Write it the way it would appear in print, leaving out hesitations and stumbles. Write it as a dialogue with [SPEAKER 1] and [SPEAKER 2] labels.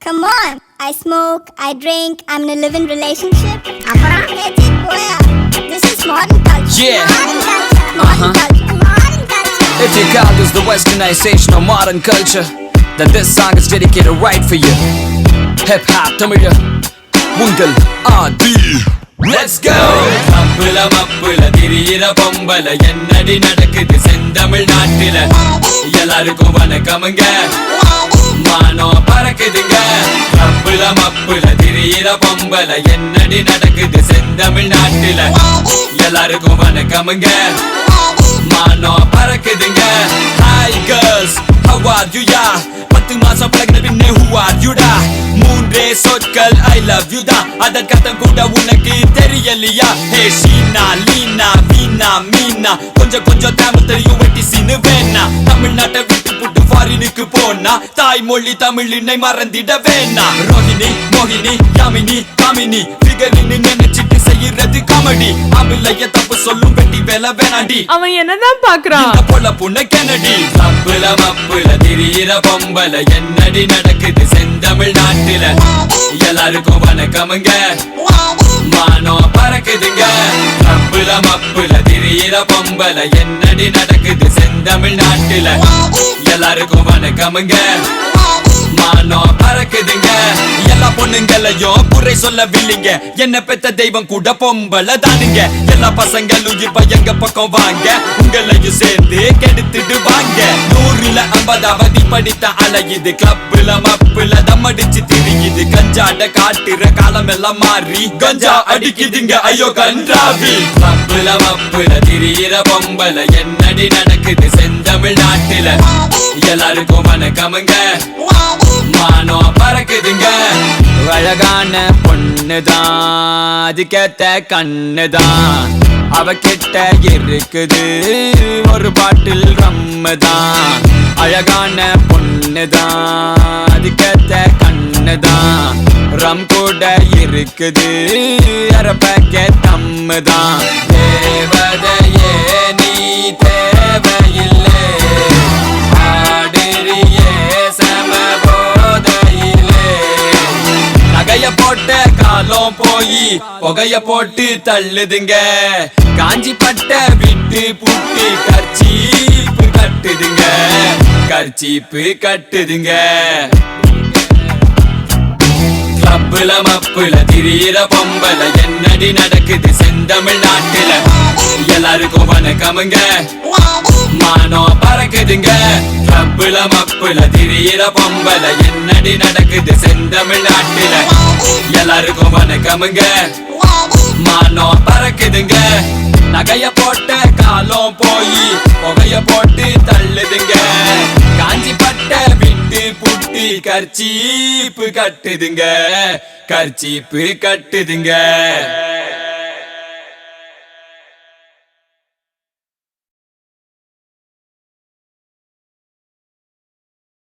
[SPEAKER 1] Come on, I smoke, I drink, I'm in a live-in relationship. This is modern culture.
[SPEAKER 2] Yeah.
[SPEAKER 1] Modern culture. Modern culture.
[SPEAKER 2] If you call this the westernization of modern culture, then this song is dedicated right for you. Hip hop தமிழ உங்கள் ஆதி. Let's go.
[SPEAKER 3] அப்புல மப்புல திரியிற பொம்பல என்னடி நடக்குது செந்தமிழ் நாட்டில எல்லாருக்கும் வணக்கமுங்க மானம் பறக்குதுங்க அப்புல மப்புல திரியிற பொம்பல என்னடி நடக்குது செந்தமிழ் நாட்டில எல்லாருக்கும் வணக்கமுங்க மானம் பறக்குதுங்க. Hi girls, how are you ya? 10 மாசம் பழகின பின்னே who are you da? மூன்றே சொற்கள் I love you da. அதற்கர்த்தம் கூட உனக்கு தெரியலையா? ஹே ஷீனா லீனா வீணா மீனா கொஞ்சம் கொஞ்சம் தமிழ் தெரியும் வெட்டி சீனு வேணா. தமிழ்நாட்டை விட்டு புட்டு ஃபாரினுக்கு போனா தாய்மொழி தமிழினை மறந்திட வேணா. ரோஹிணி மோகினி யாமினி காமினி ஃபிகரின்னு நினைச்சிட்டு செய்யறது காமெடி. அமிலைய தப்பு சொல்லும் வெட்டி வேலை வேணாடி.
[SPEAKER 4] அவன் என்னதான் பாக்குறான்?
[SPEAKER 3] இந்த பொல புண்ண கெனடி. தப்புல மப்புல திரியிற பொம்பல என்னடி நடக்குது செந்தமிழ் நாட்டில எல்லாருக்கும் வணக்கமுங்க மானம் பறக்குதுங்க. தப்புல மப்புல திரியிற பொம்பல என்னடி நடக்குது செந்தமிழ் நாட்டில எல்லாருக்கும் வணக்கமுங்க மானம் பறக்குதுங்க. எல்லா பொண்ணுங்களையும் குறை சொல்லவில்லைங்க, என்ன பெத்த தெய்வம் கூட பொம்பளை தானுங்க. எல்லா பசங்களும் இப்ப எங்க பக்கம் வாங்க, உங்களையும் சேர்ந்து கெடுத்துட்டு வாங்க. 100ல 50வது படித்த அலையுது, கிளப்புல மப்புல தம்மடிச்சு திரியுது. கஞ்சாட காட்டுற காலம் எல்லாம் மாறி கஞ்சா அடிக்குதுங்க ஐயோ கன்றாவி. கிளப்புல மப்புல திரியிற பொம்பல என்னடி நடக்குது செந்தமிழ் நாட்டில எல்லாருக்கும் வணக்கமுங்க மானம் பறக்குதுங்க.
[SPEAKER 2] அழகான பொண்ணுதான், அதுக்கேத்த கண்ணுதான், அவகிட்ட இருக்குது ஒரு பாட்டில் ரம்முதான். அழகான பொண்ணுதான், அதுக்கேத்த கண்ணுதான், ரம் கூட இருக்குது அரை பேக்கெட் தம்முதான்.
[SPEAKER 3] தேவதையே நீ தேவையில்லை ஆடுறியே சமபோதையிலே. நகைய போட்ட காலம் போய் புகைய போட்டு தள்ளுதுங்க. காஞ்சி பட்ட விட்டு புட்டு கர்ச்சீப்பு கட்டுதுங்க, கர்ச்சீப்பு கட்டுதுங்க. கிளப்புல மப்புல திரியிற பொம்பல என்னடி நடக்குது செந்தமிழ் நாட்டில எல்லாருக்கும் வணக்கமுங்க மானம் பறக்குதுங்க. கிளப்புல மப்புல திரியிற பொம்பல என்னடி நடக்குது செந்தமிழ் நாட்டில எல்லாருக்கும் வணக்கமுங்க மானம் பறக்குதுங்க. நகைய போட்ட காலம் போய் புகைய போட்டு தள்ளுதுங்க. காஞ்சி பட்ட விட்டு புட்டு கர்ச்சீப்பு கட்டுதுங்க, கர்ச்சீப்பு கட்டுதுங்க.